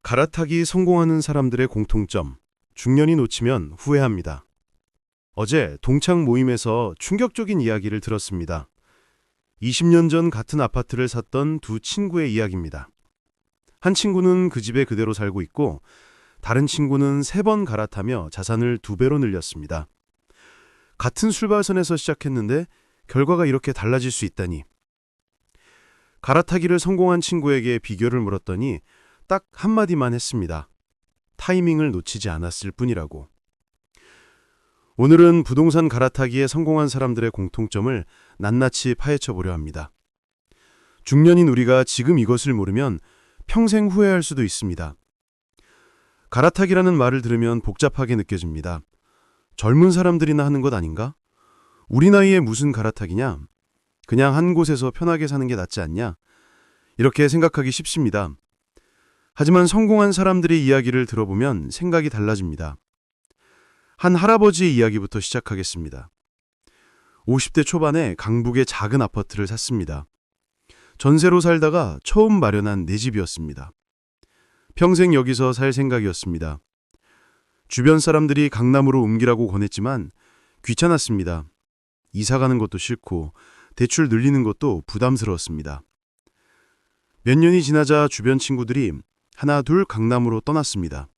갈아타기 성공하는 사람들의 공통점, 중년이 놓치면 후회합니다. 어제 동창 모임에서 충격적인 이야기를 들었습니다. 20년 전 같은 아파트를 샀던 두 친구의 이야기입니다. 한 친구는 그 집에 그대로 살고 있고 다른 친구는 3번 갈아타며 자산을 2배로 늘렸습니다. 같은 출발선에서 시작했는데 결과가 이렇게 달라질 수 있다니. 갈아타기를 성공한 친구에게 비결을 물었더니 딱 한마디만 했습니다. 타이밍을 놓치지 않았을 뿐이라고. 오늘은 부동산 갈아타기에 성공한 사람들의 공통점을 낱낱이 파헤쳐 보려 합니다. 중년인 우리가 지금 이것을 모르면 평생 후회할 수도 있습니다. 갈아타기라는 말을 들으면 복잡하게 느껴집니다. 젊은 사람들이나 하는 것 아닌가? 우리 나이에 무슨 갈아타기냐? 그냥 한 곳에서 편하게 사는 게 낫지 않냐? 이렇게 생각하기 쉽습니다. 하지만 성공한 사람들의 이야기를 들어보면 생각이 달라집니다. 한 할아버지의 이야기부터 시작하겠습니다. 50대 초반에 강북의 작은 아파트를 샀습니다. 전세로 살다가 처음 마련한 내 집이었습니다. 평생 여기서 살 생각이었습니다. 주변 사람들이 강남으로 옮기라고 권했지만 귀찮았습니다. 이사 가는 것도 싫고 대출 늘리는 것도 부담스러웠습니다. 몇 년이 지나자 주변 친구들이 하나 둘 강남으로 떠났습니다.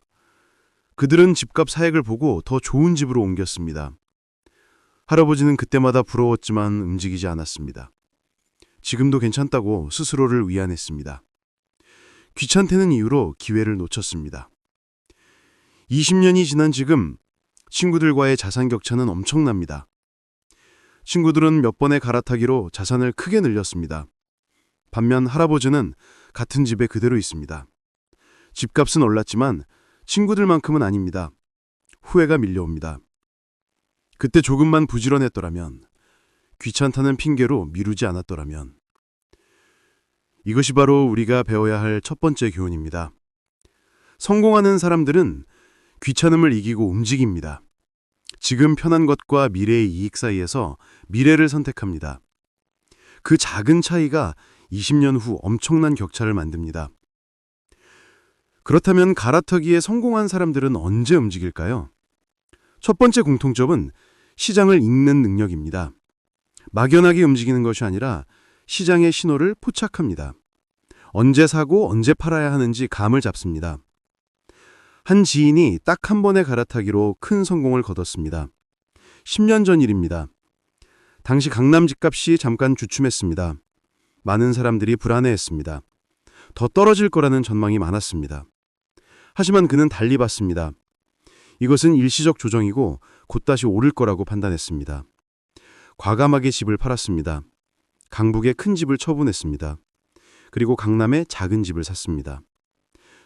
그들은 집값 사액을 보고 더 좋은 집으로 옮겼습니다. 할아버지는 그때마다 부러웠지만 움직이지 않았습니다. 지금도 괜찮다고 스스로를 위안했습니다. 귀찮다는 이유로 기회를 놓쳤습니다. 20년이 지난 지금 친구들과의 자산 격차는 엄청납니다. 친구들은 몇 번의 갈아타기로 자산을 크게 늘렸습니다. 반면 할아버지는 같은 집에 그대로 있습니다. 집값은 올랐지만 친구들만큼은 아닙니다. 후회가 밀려옵니다. 그때 조금만 부지런했더라면, 귀찮다는 핑계로 미루지 않았더라면. 이것이 바로 우리가 배워야 할 첫 번째 교훈입니다. 성공하는 사람들은 귀찮음을 이기고 움직입니다. 지금 편한 것과 미래의 이익 사이에서 미래를 선택합니다. 그 작은 차이가 20년 후 엄청난 격차를 만듭니다. 그렇다면 갈아타기에 성공한 사람들은 언제 움직일까요? 첫 번째 공통점은 시장을 읽는 능력입니다. 막연하게 움직이는 것이 아니라 시장의 신호를 포착합니다. 언제 사고 언제 팔아야 하는지 감을 잡습니다. 한 지인이 딱 한 번의 갈아타기로 큰 성공을 거뒀습니다. 10년 전 일입니다. 당시 강남 집값이 잠깐 주춤했습니다. 많은 사람들이 불안해했습니다. 더 떨어질 거라는 전망이 많았습니다. 하지만 그는 달리 봤습니다. 이것은 일시적 조정이고 곧 다시 오를 거라고 판단했습니다. 과감하게 집을 팔았습니다. 강북에 큰 집을 처분했습니다. 그리고 강남에 작은 집을 샀습니다.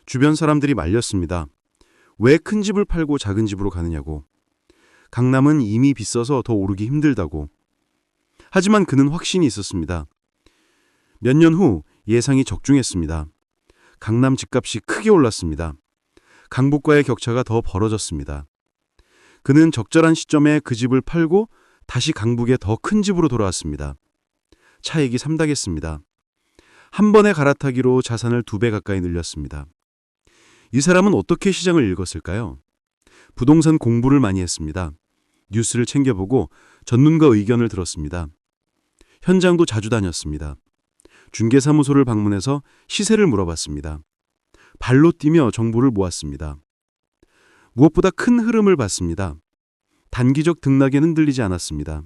주변 사람들이 말렸습니다. 왜 큰 집을 팔고 작은 집으로 가느냐고. 강남은 이미 비싸서 더 오르기 힘들다고. 하지만 그는 확신이 있었습니다. 몇 년 후 예상이 적중했습니다. 강남 집값이 크게 올랐습니다. 강북과의 격차가 더 벌어졌습니다. 그는 적절한 시점에 그 집을 팔고 다시 강북에 더 큰 집으로 돌아왔습니다. 차익이 3dak했습니다. 한 번의 갈아타기로 자산을 2배 가까이 늘렸습니다. 이 사람은 어떻게 시장을 읽었을까요? 부동산 공부를 많이 했습니다. 뉴스를 챙겨보고 전문가 의견을 들었습니다. 현장도 자주 다녔습니다. 중개사무소를 방문해서 시세를 물어봤습니다. 발로 뛰며 정보를 모았습니다. 무엇보다 큰 흐름을 봤습니다. 단기적 등락에는 흔들리지 않았습니다.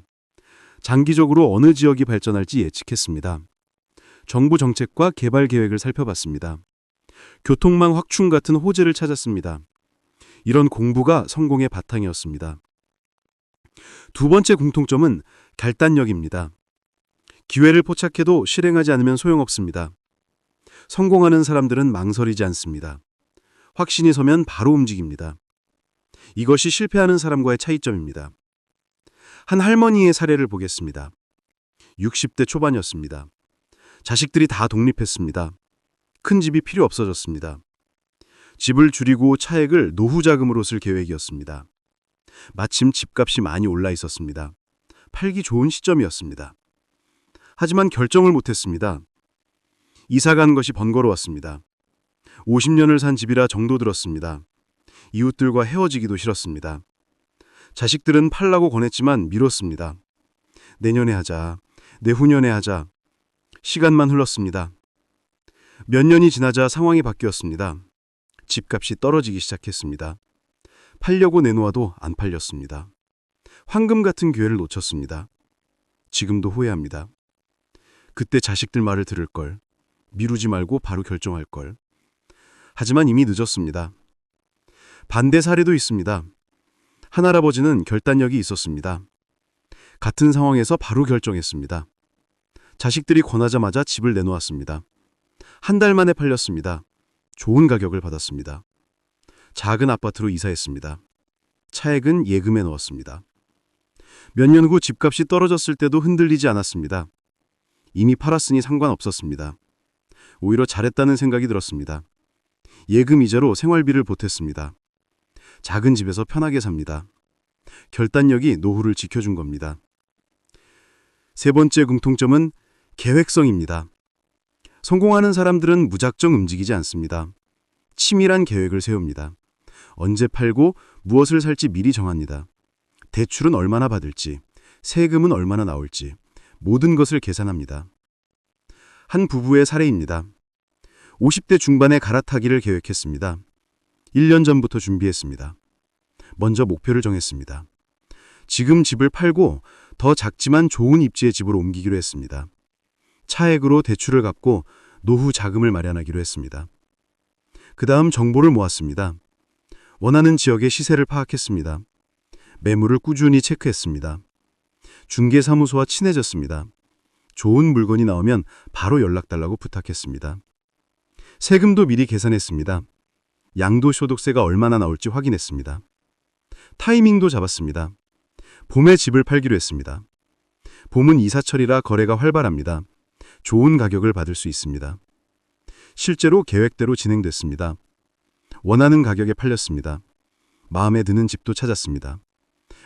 장기적으로 어느 지역이 발전할지 예측했습니다. 정부 정책과 개발 계획을 살펴봤습니다. 교통망 확충 같은 호재를 찾았습니다. 이런 공부가 성공의 바탕이었습니다. 두 번째 공통점은 결단력입니다. 기회를 포착해도 실행하지 않으면 소용없습니다. 성공하는 사람들은 망설이지 않습니다. 확신이 서면 바로 움직입니다. 이것이 실패하는 사람과의 차이점입니다. 한 할머니의 사례를 보겠습니다. 60대 초반이었습니다. 자식들이 다 독립했습니다. 큰 집이 필요 없어졌습니다. 집을 줄이고 차액을 노후 자금으로 쓸 계획이었습니다. 마침 집값이 많이 올라 있었습니다. 팔기 좋은 시점이었습니다. 하지만 결정을 못했습니다. 이사 간 것이 번거로웠습니다. 50년을 산 집이라 정도 들었습니다. 이웃들과 헤어지기도 싫었습니다. 자식들은 팔라고 권했지만 미뤘습니다. 내년에 하자, 내후년에 하자. 시간만 흘렀습니다. 몇 년이 지나자 상황이 바뀌었습니다. 집값이 떨어지기 시작했습니다. 팔려고 내놓아도 안 팔렸습니다. 황금 같은 기회를 놓쳤습니다. 지금도 후회합니다. 그때 자식들 말을 들을 걸, 미루지 말고 바로 결정할 걸. 하지만 이미 늦었습니다. 반대 사례도 있습니다. 한할아버지는 결단력이 있었습니다. 같은 상황에서 바로 결정했습니다. 자식들이 권하자마자 집을 내놓았습니다. 한 달 만에 팔렸습니다. 좋은 가격을 받았습니다. 작은 아파트로 이사했습니다. 차액은 예금에 넣었습니다. 몇 년 후 집값이 떨어졌을 때도 흔들리지 않았습니다. 이미 팔았으니 상관없었습니다. 오히려 잘했다는 생각이 들었습니다. 예금 이자로 생활비를 보탰습니다. 작은 집에서 편하게 삽니다. 결단력이 노후를 지켜준 겁니다. 세 번째 공통점은 계획성입니다. 성공하는 사람들은 무작정 움직이지 않습니다. 치밀한 계획을 세웁니다. 언제 팔고 무엇을 살지 미리 정합니다. 대출은 얼마나 받을지, 세금은 얼마나 나올지 모든 것을 계산합니다. 한 부부의 사례입니다. 50대 중반에 갈아타기를 계획했습니다. 1년 전부터 준비했습니다. 먼저 목표를 정했습니다. 지금 집을 팔고 더 작지만 좋은 입지의 집으로 옮기기로 했습니다. 차액으로 대출을 갚고 노후 자금을 마련하기로 했습니다. 그 다음 정보를 모았습니다. 원하는 지역의 시세를 파악했습니다. 매물을 꾸준히 체크했습니다. 중개사무소와 친해졌습니다. 좋은 물건이 나오면 바로 연락달라고 부탁했습니다. 세금도 미리 계산했습니다. 양도소득세가 얼마나 나올지 확인했습니다. 타이밍도 잡았습니다. 봄에 집을 팔기로 했습니다. 봄은 이사철이라 거래가 활발합니다. 좋은 가격을 받을 수 있습니다. 실제로 계획대로 진행됐습니다. 원하는 가격에 팔렸습니다. 마음에 드는 집도 찾았습니다.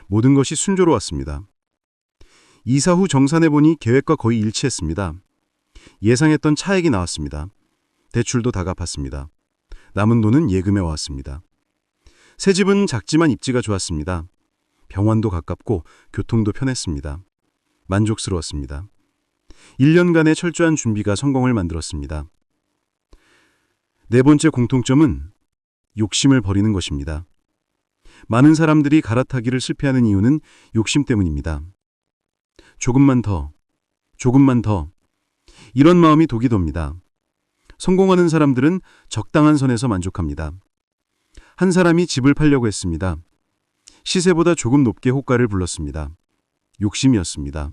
모든 것이 순조로웠습니다. 이사 후 정산해보니 계획과 거의 일치했습니다. 예상했던 차액이 나왔습니다. 대출도 다 갚았습니다. 남은 돈은 예금에 왔습니다. 새 집은 작지만 입지가 좋았습니다. 병원도 가깝고 교통도 편했습니다. 만족스러웠습니다. 1년간의 철저한 준비가 성공을 만들었습니다. 네 번째 공통점은 욕심을 버리는 것입니다. 많은 사람들이 갈아타기를 실패하는 이유는 욕심 때문입니다. 조금만 더, 조금만 더. 이런 마음이 독이 돕니다. 성공하는 사람들은 적당한 선에서 만족합니다. 한 사람이 집을 팔려고 했습니다. 시세보다 조금 높게 호가를 불렀습니다. 욕심이었습니다.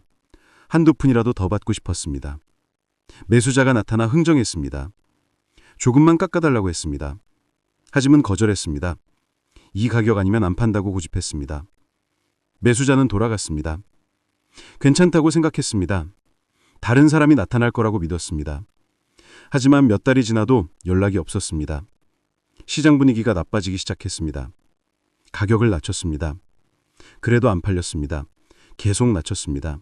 한두 푼이라도 더 받고 싶었습니다. 매수자가 나타나 흥정했습니다. 조금만 깎아달라고 했습니다. 하지만 거절했습니다. 이 가격 아니면 안 판다고 고집했습니다. 매수자는 돌아갔습니다. 괜찮다고 생각했습니다. 다른 사람이 나타날 거라고 믿었습니다. 하지만 몇 달이 지나도 연락이 없었습니다. 시장 분위기가 나빠지기 시작했습니다. 가격을 낮췄습니다. 그래도 안 팔렸습니다. 계속 낮췄습니다.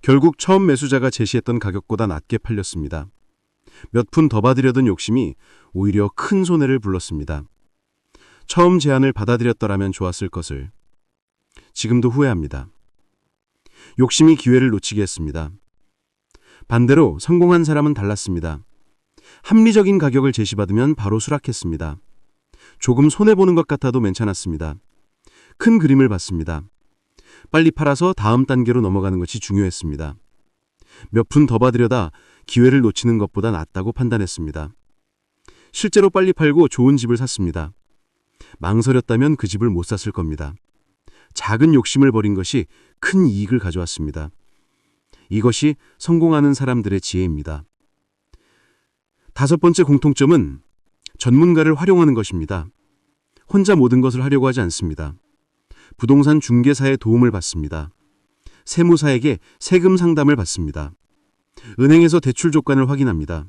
결국 처음 매수자가 제시했던 가격보다 낮게 팔렸습니다. 몇 푼 더 받으려던 욕심이 오히려 큰 손해를 불렀습니다. 처음 제안을 받아들였더라면 좋았을 것을. 지금도 후회합니다. 욕심이 기회를 놓치게 했습니다. 반대로 성공한 사람은 달랐습니다. 합리적인 가격을 제시받으면 바로 수락했습니다. 조금 손해보는 것 같아도 괜찮았습니다. 큰 그림을 봤습니다. 빨리 팔아서 다음 단계로 넘어가는 것이 중요했습니다. 몇 푼 더 받으려다 기회를 놓치는 것보다 낫다고 판단했습니다. 실제로 빨리 팔고 좋은 집을 샀습니다. 망설였다면 그 집을 못 샀을 겁니다. 작은 욕심을 버린 것이 큰 이익을 가져왔습니다. 이것이 성공하는 사람들의 지혜입니다. 다섯 번째 공통점은 전문가를 활용하는 것입니다. 혼자 모든 것을 하려고 하지 않습니다. 부동산 중개사의 도움을 받습니다. 세무사에게 세금 상담을 받습니다. 은행에서 대출 조건을 확인합니다.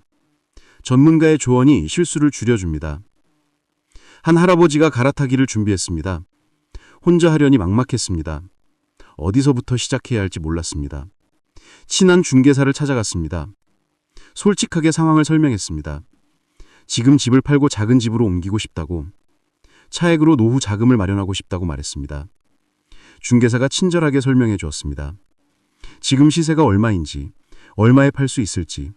전문가의 조언이 실수를 줄여줍니다. 한 할아버지가 갈아타기를 준비했습니다. 혼자 하려니 막막했습니다. 어디서부터 시작해야 할지 몰랐습니다. 친한 중개사를 찾아갔습니다. 솔직하게 상황을 설명했습니다. 지금 집을 팔고 작은 집으로 옮기고 싶다고, 차액으로 노후 자금을 마련하고 싶다고 말했습니다. 중개사가 친절하게 설명해 주었습니다. 지금 시세가 얼마인지, 얼마에 팔 수 있을지,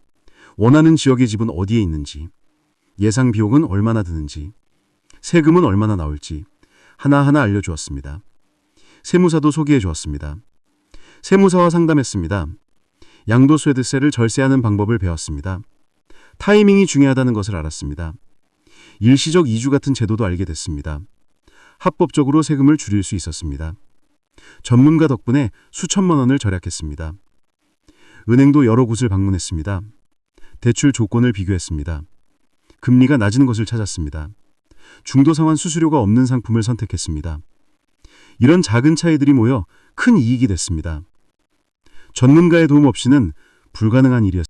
원하는 지역의 집은 어디에 있는지, 예상 비용은 얼마나 드는지, 세금은 얼마나 나올지 하나하나 알려주었습니다. 세무사도 소개해 주었습니다. 세무사와 상담했습니다. 양도소득세를 절세하는 방법을 배웠습니다. 타이밍이 중요하다는 것을 알았습니다. 일시적 이주 같은 제도도 알게 됐습니다. 합법적으로 세금을 줄일 수 있었습니다. 전문가 덕분에 수천만 원을 절약했습니다. 은행도 여러 곳을 방문했습니다. 대출 조건을 비교했습니다. 금리가 낮은 것을 찾았습니다. 중도 상환 수수료가 없는 상품을 선택했습니다. 이런 작은 차이들이 모여 큰 이익이 됐습니다. 전문가의 도움 없이는 불가능한 일이었습니다.